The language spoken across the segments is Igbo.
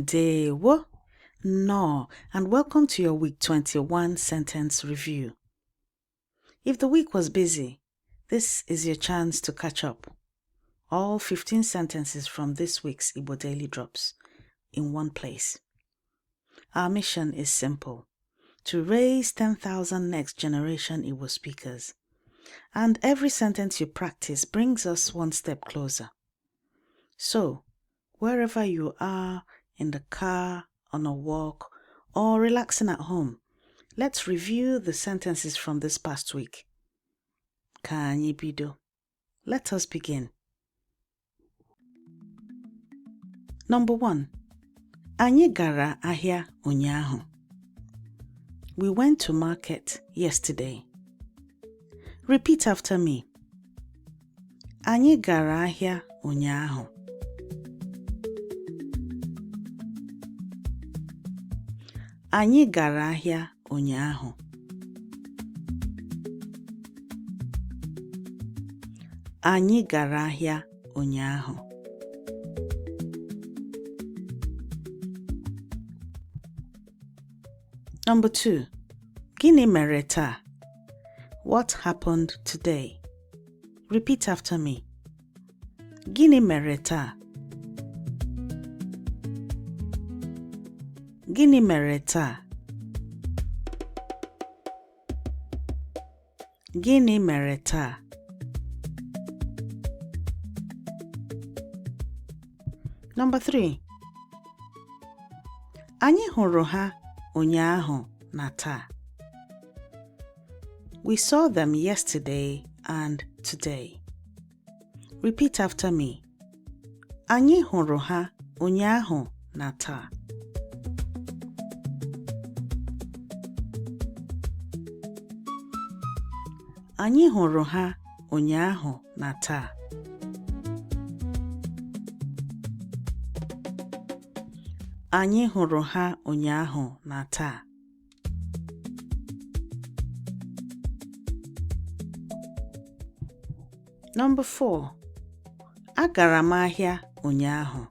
Ndewo, no, and welcome to your week 21 sentence review. If the week was busy, this is your chance to catch up. All 15 sentences from this week's Igbo Daily Drops in one place. Our mission is simple: to raise 10,000 next generation Igbo speakers. And every sentence you practice brings us one step closer. So, wherever you are, in the car, on a walk, or relaxing at home, let's review the sentences from this past week. Ka anyị bido. Let us begin. Number 1. Anyị gara ahịa ụnyaahu. We went to market yesterday. Repeat after me. Anyị gara ahịa ụnyaahu. Anyị gara ahịa ụnyaahu. Anyị gara ahịa ụnyaahu. Number 2. Gịnị mere taa? What happened today? Repeat after me. Gịnị mere taa? Gịnị mere taa? Gịnị mere taa? Number 3. Anyị hụrụ ha ụnyaahu na taa. We saw them yesterday and today. Repeat after me. Anyị hụrụ ha ụnyaahu na taa. Anyị hụrụ ha ụnyaahu na taa. Anyị hụrụ ha ụnyaahu na taa. Number 4. Agara m ahịa ụnyaahu.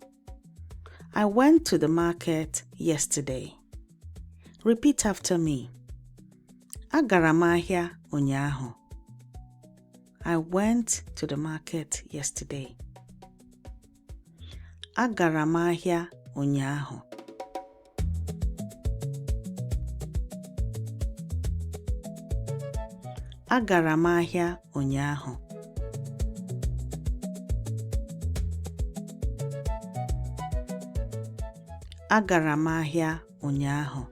I went to the market yesterday. Repeat after me. Agara m ahịa ụnyaahu. I went to the market yesterday. Agara m ahịa ụnyaahu. Agara m ahịa ụnyaahu. Agara m ahịa ụnyaahu.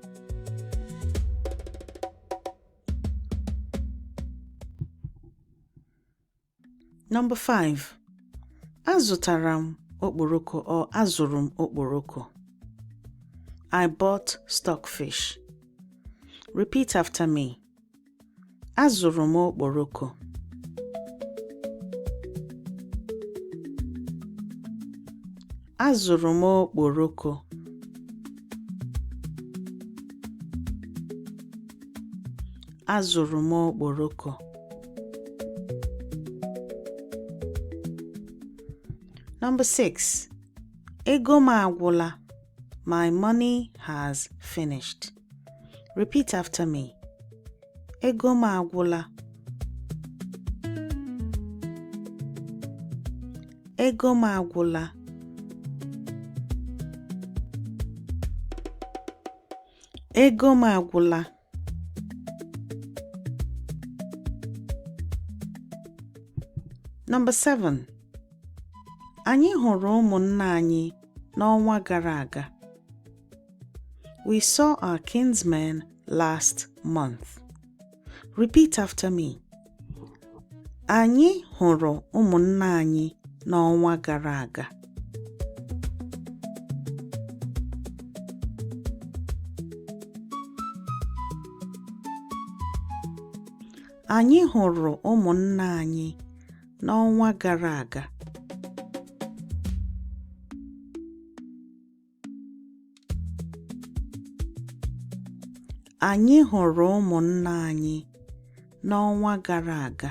Number 5. Azụtara m okporoko or azụrụ m okporoko. I bought stockfish. Repeat after me. Azụrụ m okporoko. Azụrụ m okporoko. Azụrụ m okporoko. Number 6. Ego m agwula. My money has finished. Repeat after me. Ego m agwula. Ego m agwula. Ego m agwula. Number 7. Anyị hụrụ ụmụnna anyị n'ọnwa gara aga. We saw our kinsmen last month. Repeat after me. Anyị hụrụ ụmụnna anyị n'ọnwa gara aga. Anyị hụrụ ụmụnna anyị n'ọnwa gara aga. Anyị hụrụ ụmụnna anyị n'ọnwa gara aga.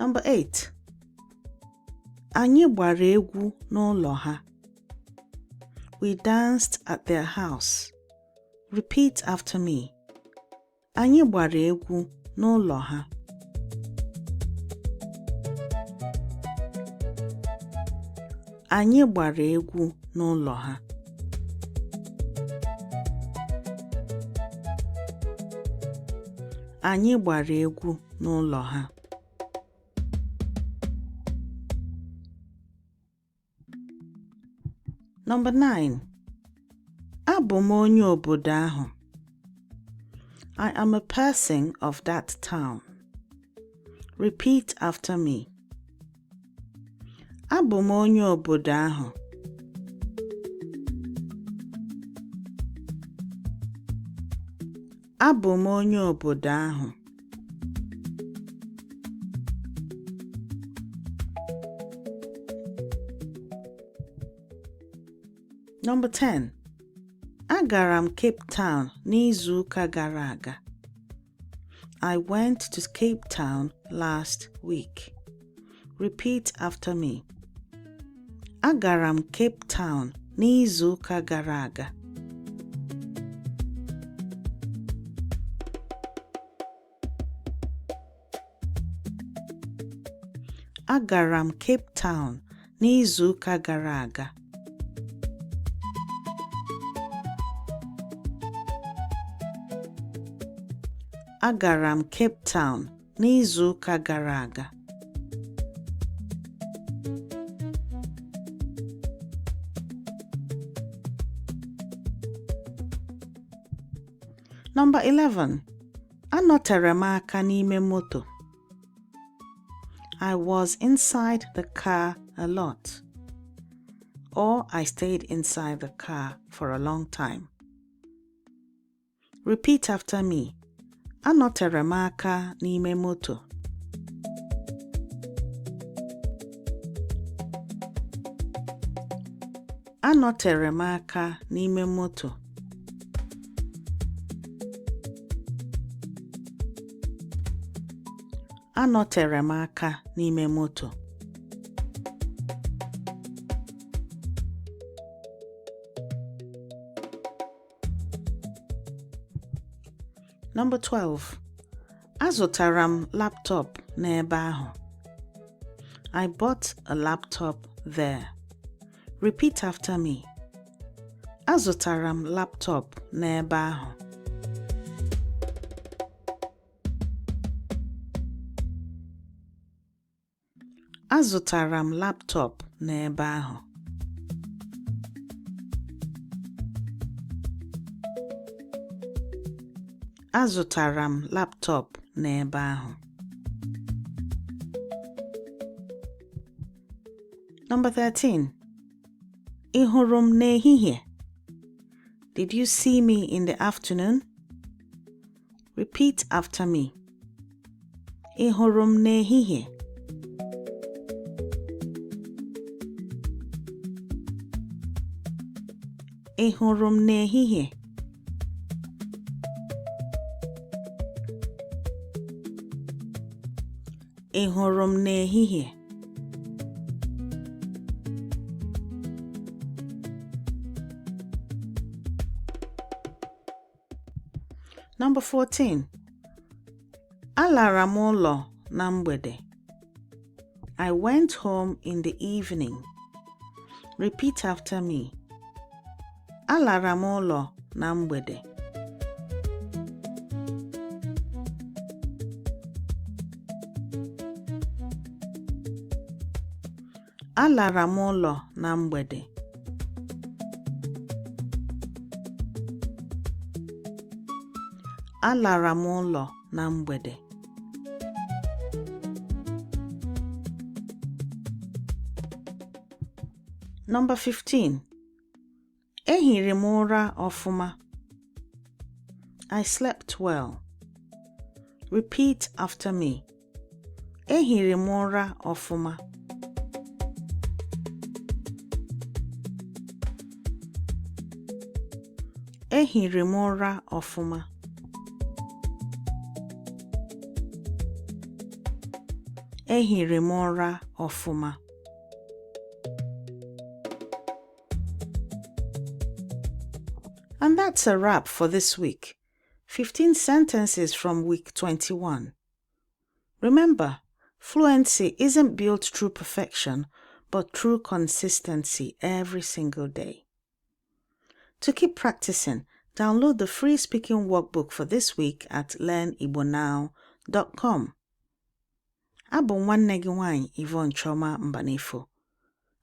Number 8. Anyị gbara egwu n'ụlọ ha. We danced at their house. Repeat after me. Anyị gbara egwu n'ụlọ ha. Anyị gbara egwu n'ụlọ ha. Anyị gbara egwu n'ụlọ ha. Number 9. Abụ m onye obodo ahụ. I am a person of that town. Repeat after me. Abụ m onye obodo ahụ. Abụ m onye obodo ahụ. Number 10. Agara m Cape Town n'izu ụka gara aga. I went to Cape Town last week. Repeat after me. Agara m Cape Town n'izu ụka gara aga. Agara m Cape Town n'izu ụka gara aga. Agara m Cape Town n'izu ụka gara aga. Number 11. Anọtere m aka n'ime moto. I was inside the car a lot. Or I stayed inside the car for a long time. Repeat after me. Anọtere m aka n'ime moto. Anọtere m aka n'ime moto. Anọtere m aka n'ime moto. Number 12. Azụtara m laptop n'ebe ahụ. I bought a laptop there. Repeat after me. Azụtara m laptop n'ebe ahụ. Azụtara m laptop n'ebe ahụ. Azụtara m laptop n'ebe ahụ. Number 13. Ị hụrụ m n'ehihie? Did you see me in the afternoon? Repeat after me. Ị hụrụ m n'ehihie? Ị hụrụ m n'ehihie? Ị hụrụ m n'ehihie? Number 14. Alara m ụlọ na mgbede. I went home in the evening. Repeat after me. Alara m ụlọ na mgbede. Alara m ụlọ na mgbede. Alara m ụlọ na mgbede. Number 15. Ehiri m ụra ọfụma. I slept well. Repeat after me. Ehiri m ụra ọfụma. Ehiri m ụra ọfụma. ehiri m ụra ọfụma. And that's a wrap for this week. 15 sentences from week 21. Remember, fluency isn't built through perfection, but through consistency every single day. To keep practicing, download the free speaking workbook for this week at learnigbonnow.com. Abụ nwanne gị nwanyị Yvonne Choma Mbanefo.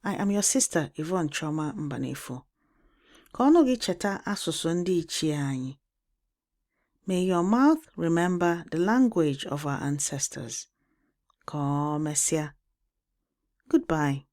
I am your sister Yvonne Choma Mbanefo. Ka ọnụ gị cheta asụsụ ndị ichie anyị. May your mouth remember the language of our ancestors. Ka o mesịa. Goodbye.